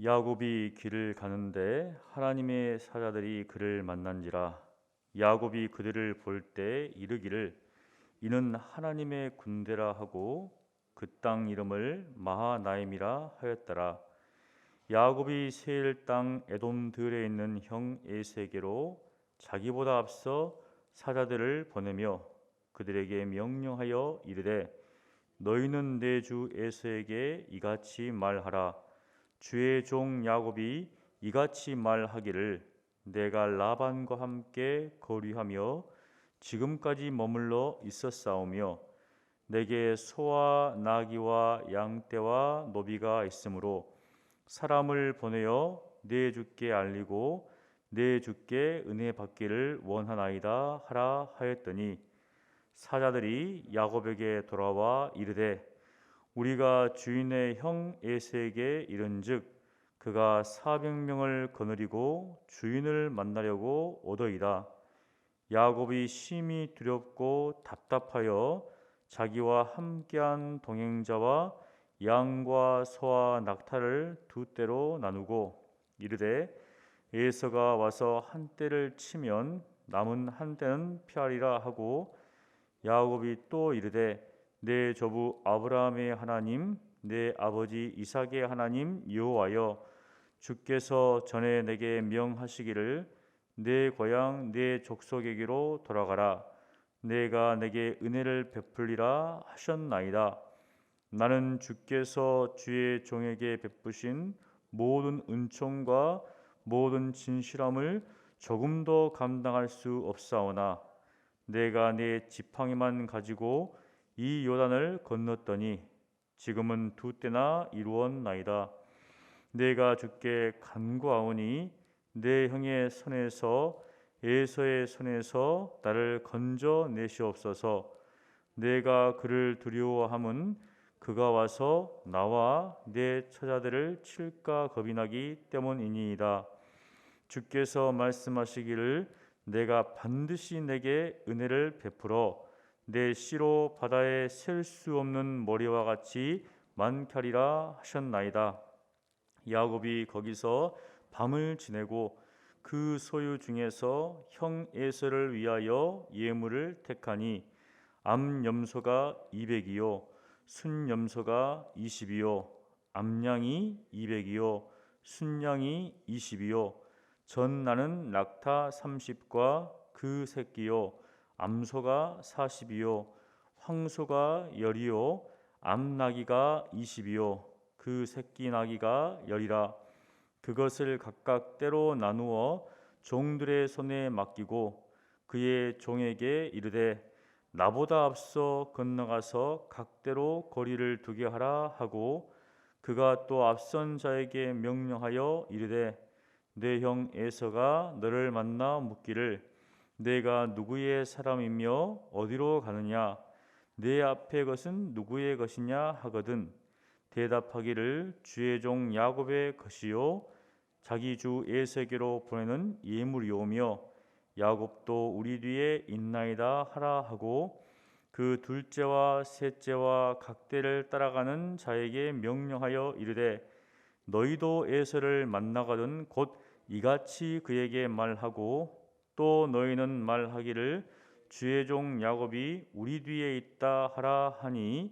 야곱이 길을 가는데 하나님의 사자들이 그를 만난지라. 야곱이 그들을 볼 때 이르기를 이는 하나님의 군대라 하고 그 땅 이름을 마하나임이라 하였더라. 야곱이 세일 땅 에돔 들에 있는 형 에세게로 자기보다 앞서 사자들을 보내며 그들에게 명령하여 이르되 너희는 내 주 에서에게 이같이 말하라. 주의 종 야곱이 이같이 말하기를 내가 라반과 함께 거류하며 지금까지 머물러 있었사오며 내게 소와 나귀와 양떼와 노비가 있으므로 사람을 보내어 내 주께 알리고 내 주께 은혜 받기를 원하나이다 하라 하였더니 사자들이 야곱에게 돌아와 이르되 우리가 주인의 형 에세에게 이른즉 그가 400명을 거느리고 주인을 만나려고 오더이다. 야곱이 심히 두렵고 답답하여 자기와 함께한 동행자와 양과 소와 낙타를 두 떼로 나누고 이르되 에서가 와서 한 떼를 치면 남은 한 떼는 피하리라 하고 야곱이 또 이르되 내 조부 아브라함의 하나님 내 아버지 이삭의 하나님 여호와여 주께서 전에 내게 명하시기를 내 고향 내 족속에게로 돌아가라 내가 내게 은혜를 베풀리라 하셨나이다. 나는 주께서 주의 종에게 베푸신 모든 은총과 모든 진실함을 조금도 감당할 수 없사오나 내가 내 지팡이만 가지고 이 요단을 건넜더니 지금은 두 때나 이루었나이다. 내가 주께 간구하오니 내 형의 손에서 에서의 손에서 나를 건져 내시옵소서. 내가 그를 두려워함은 그가 와서 나와 내 처자들을 칠까 겁이 나기 때문이니이다. 주께서 말씀하시기를 내가 반드시 내게 은혜를 베풀어 내 씨로 바다에 셀 수 없는 머리와 같이 많게 하리라 하셨나이다. 야곱이 거기서 밤을 지내고 그 소유 중에서 형 에서를 위하여 예물을 택하니 암염소가 200이요 순염소가 20이요 암양이 200이요 순양이 20이요 전나는 낙타 30과 그 새끼요 암소가 40이요 황소가 10이요 암나귀가 20이요 그 새끼 나귀가 10이라. 그것을 각각 때로 나누어 종들의 손에 맡기고 그의 종에게 이르되 나보다 앞서 건너가서 각대로 거리를 두게 하라 하고 그가 또 앞선 자에게 명령하여 이르되 내 형 에서가 너를 만나 묻기를 내가 누구의 사람이며 어디로 가느냐 내 앞에 것은 누구의 것이냐 하거든 대답하기를 주의 종 야곱의 것이요 자기 주 에서에게로 보내는 예물이오며 야곱도 우리 뒤에 있나이다 하라 하고 그 둘째와 셋째와 각대를 따라가는 자에게 명령하여 이르되 너희도 에서를 만나거든 곧 이같이 그에게 말하고 또 너희는 말하기를 주의 종 야곱이 우리 뒤에 있다 하라 하니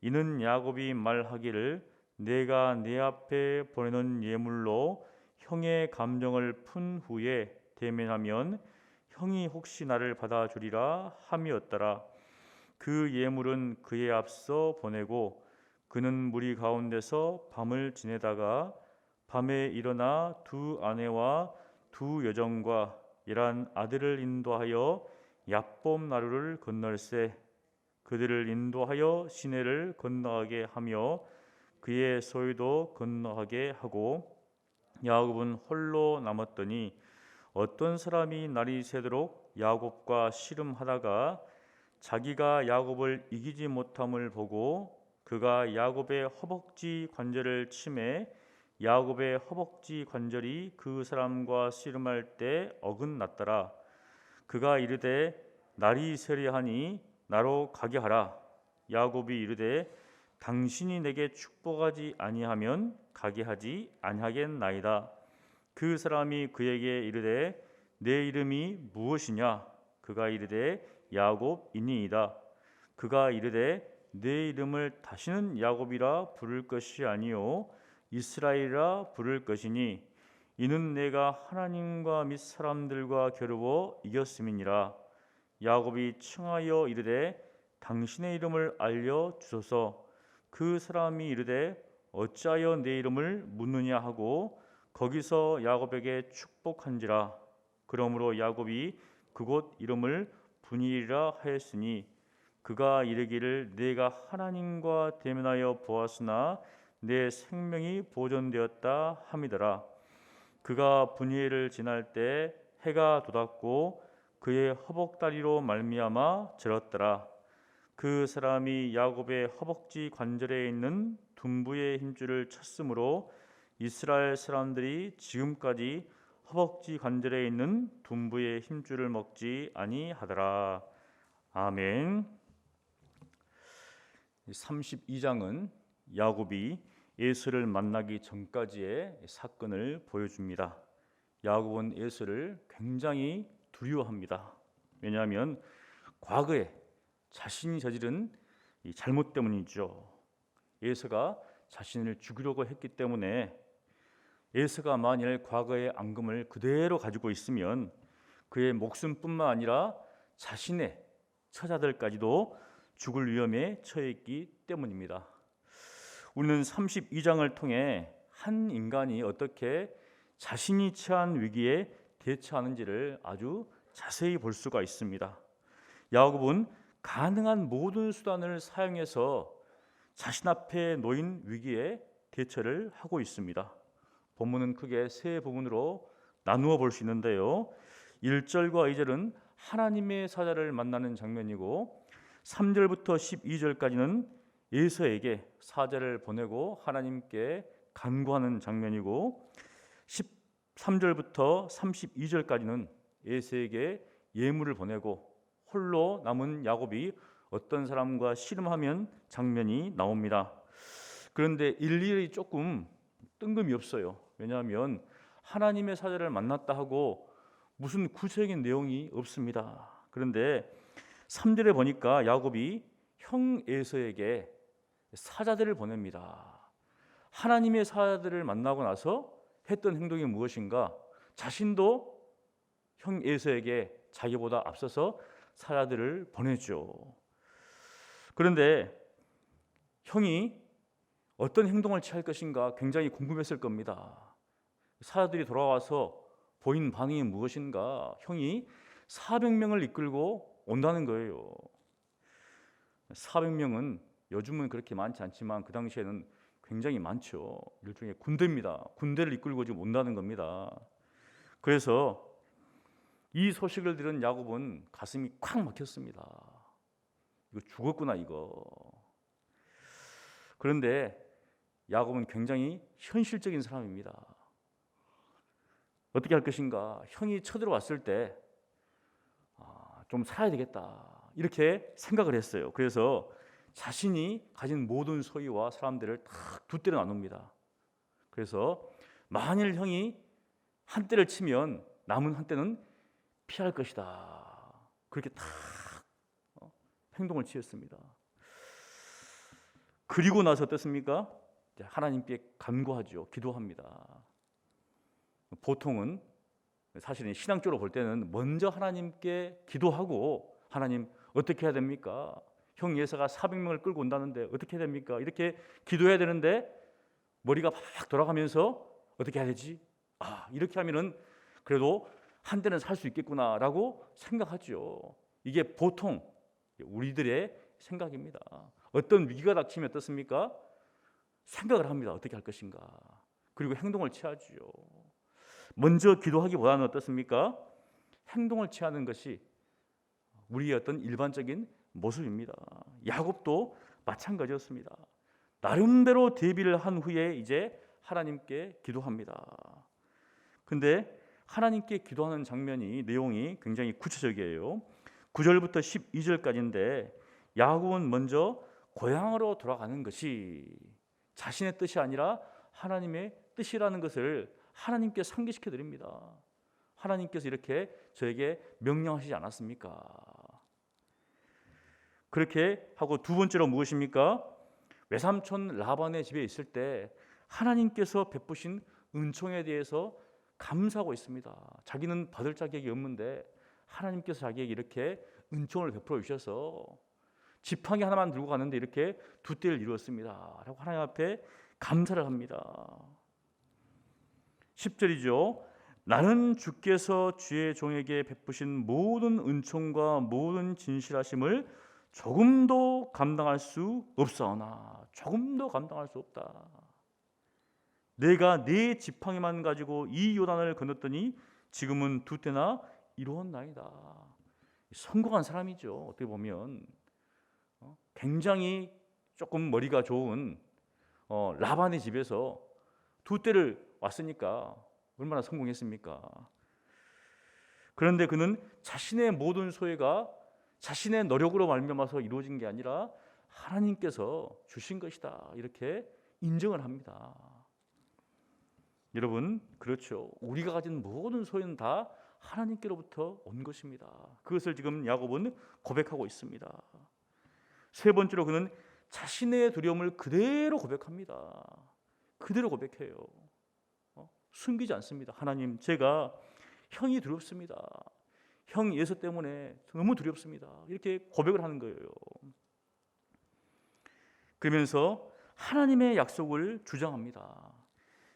이는 야곱이 말하기를 내가 내 앞에 보내는 예물로 형의 감정을 푼 후에 대면하면 형이 혹시 나를 받아주리라 함이었더라. 그 예물은 그의 앞서 보내고 그는 무리 가운데서 밤을 지내다가 밤에 일어나 두 아내와 두 여종과 11 아들을 인도하여 얍봄 나루를 건널세 그들을 인도하여 시내를 건너가게 하며 그의 소유도 건너가게 하고 야곱은 홀로 남았더니 어떤 사람이 날이 새도록 야곱과 씨름하다가 자기가 야곱을 이기지 못함을 보고 그가 야곱의 허벅지 관절을 치매 야곱의 허벅지 관절이 그 사람과 씨름할 때 어긋났더라. 그가 이르되 날이 새려하니 나로 가게 하라. 야곱이 이르되 당신이 내게 축복하지 아니하면 가게 하지 아니하겠나이다. 그 사람이 그에게 이르되 내 이름이 무엇이냐? 그가 이르되 야곱이니이다. 그가 이르되 내 이름을 다시는 야곱이라 부를 것이 아니요 이스라엘이라 부를 것이니 이는 내가 하나님과 및 사람들과 겨루어 이겼음이니라. 야곱이 청하여 이르되 당신의 이름을 알려 주소서. 그 사람이 이르되 어찌하여 내 이름을 묻느냐 하고 거기서 야곱에게 축복한지라. 그러므로 야곱이 그곳 이름을 분이라 하였으니 그가 이르기를 내가 하나님과 대면하여 보았으나 내 생명이 보존되었다 함이더라. 그가 분이엘을 지날 때 해가 돋았고 그의 허벅다리로 말미암아 절었더라. 그 사람이 야곱의 허벅지 관절에 있는 둔부의 힘줄을 쳤으므로 이스라엘 사람들이 지금까지 허벅지 관절에 있는 둔부의 힘줄을 먹지 아니하더라. 아멘. 32장은 야곱이 에서를 만나기 전까지의 사건을 보여줍니다. 야곱은 에서를 굉장히 두려워합니다. 왜냐하면 과거에 자신이 저지른 이 잘못 때문이죠. 에서가 자신을 죽이려고 했기 때문에 에서가 만일 과거의 앙금을 그대로 가지고 있으면 그의 목숨뿐만 아니라 자신의 처자들까지도 죽을 위험에 처해 있기 때문입니다. 우리는 32장을 통해 한 인간이 어떻게 자신이 처한 위기에 대처하는지를 아주 자세히 볼 수가 있습니다. 야곱은 가능한 모든 수단을 사용해서 자신 앞에 놓인 위기에 대처를 하고 있습니다. 본문은 크게 세 부분으로 나누어 볼 수 있는데요. 1절과 2절은 하나님의 사자를 만나는 장면이고 3절부터 12절까지는 에서에게 사자를 보내고 하나님께 간구하는 장면이고 13절부터 32절까지는 에서에게 예물을 보내고 홀로 남은 야곱이 어떤 사람과 씨름하면 장면이 나옵니다. 그런데 일일이 조금 뜬금이 없어요. 왜냐하면 하나님의 사자를 만났다 하고 무슨 구체적인 내용이 없습니다. 그런데 3절에 보니까 야곱이 형 에서에게 사자들을 보냅니다. 하나님의 사자들을 만나고 나서 했던 행동이 무엇인가? 자신도 형 에서에게 자기보다 앞서서 사자들을 보내죠. 그런데 형이 어떤 행동을 취할 것인가 굉장히 궁금했을 겁니다. 사자들이 돌아와서 보인 반응이 무엇인가? 형이 400명을 이끌고 온다는 거예요. 400명은 요즘은 그렇게 많지 않지만 그 당시에는 굉장히 많죠. 일종의 군대입니다. 군대를 이끌고 지금 온다는 겁니다. 그래서 이 소식을 들은 야곱은 가슴이 콱 막혔습니다. 이거 죽었구나 이거. 그런데 야곱은 굉장히 현실적인 사람입니다. 어떻게 할 것인가? 형이 쳐들어왔을 때 좀 살아야 되겠다 이렇게 생각을 했어요. 그래서 자신이 가진 모든 소유와 사람들을 딱 두 대로 나눕니다. 그래서 만일 형이 한 대를 치면 남은 한 대는 피할 것이다. 그렇게 딱 행동을 취했습니다. 그리고 나서 어떻습니까? 하나님께 간구하죠. 기도합니다. 보통은 사실은 신앙적으로 볼 때는 먼저 하나님께 기도하고 하나님 어떻게 해야 됩니까? 형 예사가 400명을 끌고 온다는데 어떻게 해야 됩니까? 이렇게 기도해야 되는데 머리가 막 돌아가면서 어떻게 해야 되지? 이렇게 하면은 그래도 한 대는 살 수 있겠구나라고 생각하죠. 이게 보통 우리들의 생각입니다. 어떤 위기가 닥치면 어떻습니까? 생각을 합니다. 어떻게 할 것인가? 그리고 행동을 취하죠. 먼저 기도하기보다는 어떻습니까? 행동을 취하는 것이 우리의 어떤 일반적인 모습입니다. 야곱도 마찬가지였습니다. 나름대로 대비를 한 후에 이제 하나님께 기도합니다. 근데 하나님께 기도하는 장면이 내용이 굉장히 구체적이에요. 9절부터 12절까지인데 야곱은 먼저 고향으로 돌아가는 것이 자신의 뜻이 아니라 하나님의 뜻이라는 것을 하나님께 상기시켜 드립니다. 하나님께서 이렇게 저에게 명령하시지 않았습니까? 그렇게 하고 두 번째로 무엇입니까? 외삼촌 라반의 집에 있을 때 하나님께서 베푸신 은총에 대해서 감사하고 있습니다. 자기는 받을 자격이 없는데 하나님께서 자기에게 이렇게 은총을 베풀어 주셔서 지팡이 하나만 들고 가는데 이렇게 두 떼를 이루었습니다 라고 하나님 앞에 감사를 합니다. 10절이죠. 나는 주께서 주의 종에게 베푸신 모든 은총과 모든 진실하심을 조금도 감당할 수 없사오나, 조금도 감당할 수 없다. 내가 네 지팡이만 가지고 이 요단을 건넜더니 지금은 두 때나 이루었나이다. 성공한 사람이죠. 어떻게 보면 굉장히 조금 머리가 좋은 라반의 집에서 두 때를 왔으니까 얼마나 성공했습니까? 그런데 그는 자신의 모든 소유가 자신의 노력으로 말미암아서 이루어진 게 아니라 하나님께서 주신 것이다, 이렇게 인정을 합니다. 여러분, 그렇죠. 우리가 가진 모든 소유는 다 하나님께로부터 온 것입니다. 그것을 지금 야곱은 고백하고 있습니다. 세 번째로 그는 자신의 두려움을 그대로 고백합니다. 그대로 고백해요. 숨기지 않습니다. 하나님, 제가 형이 두렵습니다. 형 예서 때문에 너무 두렵습니다. 이렇게 고백을 하는 거예요. 그러면서 하나님의 약속을 주장합니다.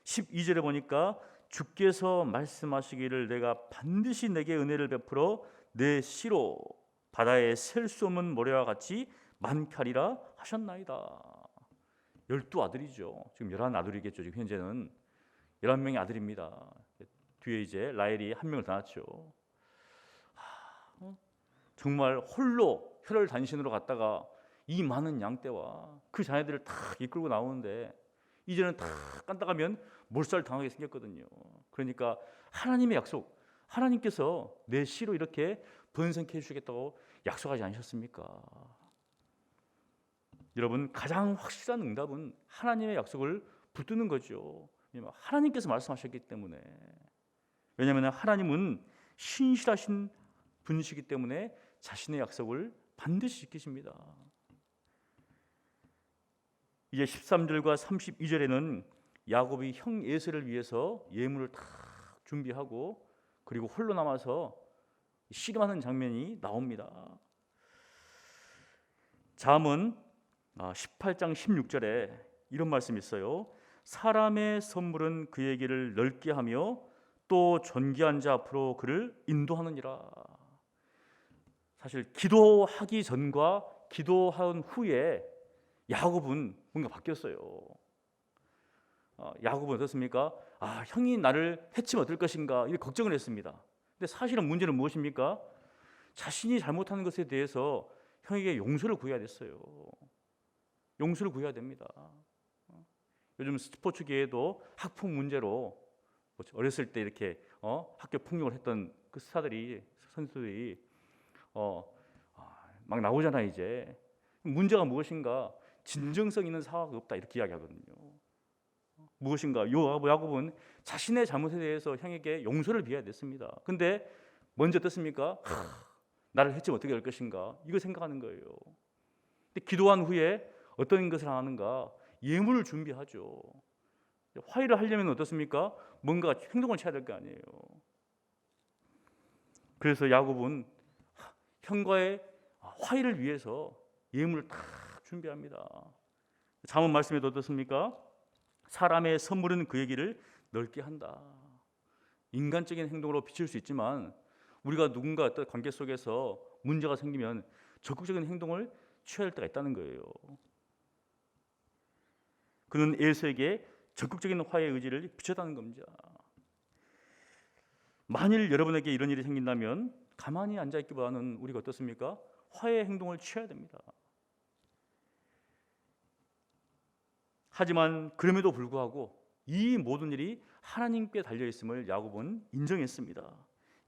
12절에 보니까 주께서 말씀하시기를 내가 반드시 내게 은혜를 베풀어 내 씨로 바다에 셀 수 없는 모래와 같이 많게하리라 하셨나이다. 12아들이죠. 지금 11아들이겠죠. 지금 현재는 11명의 아들입니다. 뒤에 이제 라헬이 한 명을 더 낳았죠. 정말 홀로 혈을 단신으로 갔다가 이 많은 양떼와 그 자녀들을 다 이끌고 나오는데 이제는 다 깐다가면 몰살당하게 생겼거든요. 그러니까 하나님의 약속, 하나님께서 내 씨로 이렇게 번성케 해주시겠다고 약속하지 않으셨습니까? 여러분, 가장 확실한 응답은 하나님의 약속을 붙드는 거죠. 하나님께서 말씀하셨기 때문에. 왜냐하면 하나님은 신실하신 분이시기 때문에 자신의 약속을 반드시 지키십니다. 이제 13절과 32절에는 야곱이 형 에서를 위해서 예물을 다 준비하고 그리고 홀로 남아서 씨름하는 장면이 나옵니다. 잠언 18장 16절에 이런 말씀이 있어요. 사람의 선물은 그의 길을 넓게 하며 또 존귀한 자 앞으로 그를 인도하느니라. 사실 기도하기 전과 기도한 후에 야곱은 뭔가 바뀌었어요. 야곱은 어떻습니까? 형이 나를 해치면 어떨 것인가 이렇게 걱정을 했습니다. 근데 사실은 문제는 무엇입니까? 자신이 잘못하는 것에 대해서 형에게 용서를 구해야 됐어요. 용서를 구해야 됩니다. 요즘 스포츠계에도 학폭 문제로 어렸을 때 이렇게 학교 폭력을 했던 그 선수들이 막 나오잖아요. 이제 문제가 무엇인가? 진정성 있는 사과가 없다, 이렇게 이야기하거든요. 무엇인가? 야곱은 자신의 잘못에 대해서 형에게 용서를 비해야 됐습니다. 근데 먼저 어떻습니까? 나를 해치면 어떻게 할 것인가? 이거 생각하는 거예요. 근데 기도한 후에 어떤 것을 하는가? 예물을 준비하죠. 화해를 하려면 어떻습니까? 뭔가 행동을 취해야 될 거 아니에요. 그래서 야곱은 형과의 화해를 위해서 예물을 다 준비합니다. 잠언 말씀에도 어떻습니까? 사람의 선물은 그의 길을 넓게 한다. 인간적인 행동으로 비칠 수 있지만 우리가 누군가 어떤 관계 속에서 문제가 생기면 적극적인 행동을 취할 때가 있다는 거예요. 그는 에서에게 적극적인 화해의 의지를 비쳤다는 겁니다. 만일 여러분에게 이런 일이 생긴다면 가만히 앉아있기보다는 우리가 어떻습니까? 화해의 행동을 취해야 됩니다. 하지만 그럼에도 불구하고 이 모든 일이 하나님께 달려있음을 야곱은 인정했습니다.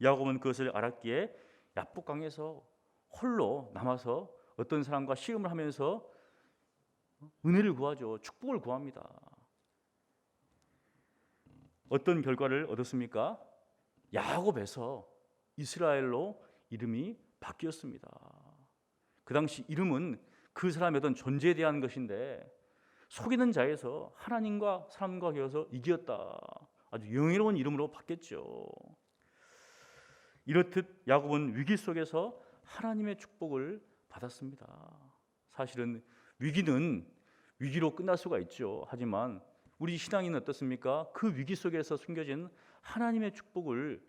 야곱은 그것을 알았기에 야복강에서 홀로 남아서 어떤 사람과 씨름을 하면서 은혜를 구하죠. 축복을 구합니다. 어떤 결과를 얻었습니까? 야곱에서 이스라엘로 이름이 바뀌었습니다. 그 당시 이름은 그 사람의 어떤 존재에 대한 것인데 속이는 자에서 하나님과 사람과 되어서 이겼다. 아주 영예로운 이름으로 바뀌었죠. 이렇듯 야곱은 위기 속에서 하나님의 축복을 받았습니다. 사실은 위기는 위기로 끝날 수가 있죠. 하지만 우리 신앙인은 어떻습니까? 그 위기 속에서 숨겨진 하나님의 축복을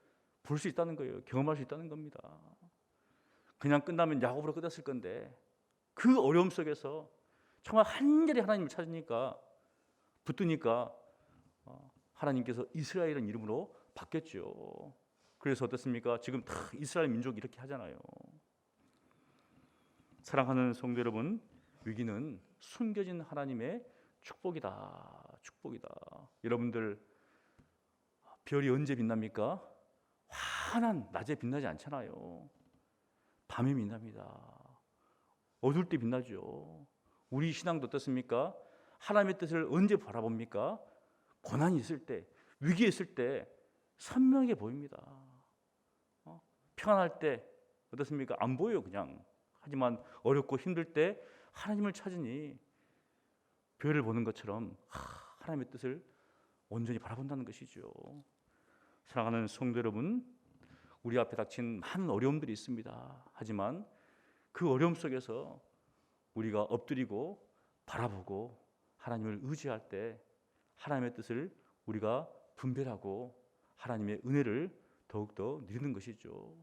볼 수 있다는 거예요. 경험할 수 있다는 겁니다. 그냥 끝나면 야곱으로 끝났을 건데 그 어려움 속에서 정말 한절에 하나님을 찾으니까 붙드니까 하나님께서 이스라엘은 이름으로 바뀌었죠. 그래서 어떻습니까? 지금 다 이스라엘 민족이 이렇게 하잖아요. 사랑하는 성도 여러분, 위기는 숨겨진 하나님의 축복이다. 축복이다. 여러분들 별이 언제 빛납니까? 환한 낮에 빛나지 않잖아요. 밤에 빛납니다. 어두울 때 빛나죠. 우리 신앙도 어떻습니까? 하나님의 뜻을 언제 바라봅니까? 고난이 있을 때, 위기에 있을 때 선명하게 보입니다. 평안할 때 어떻습니까? 안 보여요, 그냥. 하지만 어렵고 힘들 때 하나님을 찾으니 별을 보는 것처럼 하나님의 뜻을 온전히 바라본다는 것이죠. 사랑하는 성도 여러분, 우리 앞에 닥친 많은 어려움들이 있습니다. 하지만 그 어려움 속에서 우리가 엎드리고 바라보고 하나님을 의지할 때 하나님의 뜻을 우리가 분별하고 하나님의 은혜를 더욱더 누리는 것이죠.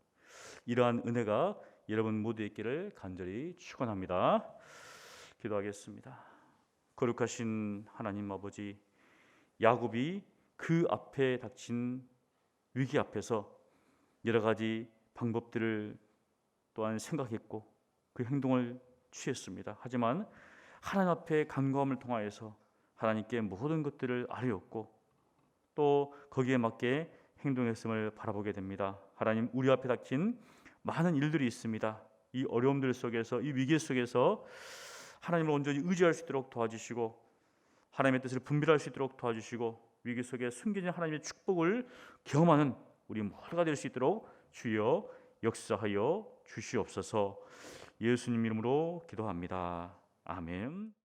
이러한 은혜가 여러분 모두에 있기를 간절히 축원합니다. 기도하겠습니다. 거룩하신 하나님 아버지, 야곱이 그 앞에 닥친 위기 앞에서 여러 가지 방법들을 또한 생각했고 그 행동을 취했습니다. 하지만 하나님 앞에 간구함을 통하여서 하나님께 모든 것들을 아뢰었고 또 거기에 맞게 행동했음을 바라보게 됩니다. 하나님, 우리 앞에 닥친 많은 일들이 있습니다. 이 어려움들 속에서, 이 위기 속에서 하나님을 온전히 의지할 수 있도록 도와주시고 하나님의 뜻을 분별할 수 있도록 도와주시고 위기 속에 숨겨진 하나님의 축복을 경험하는 우리 모두가 될 수 있도록 주여 역사하여 주시옵소서. 예수님 이름으로 기도합니다. 아멘.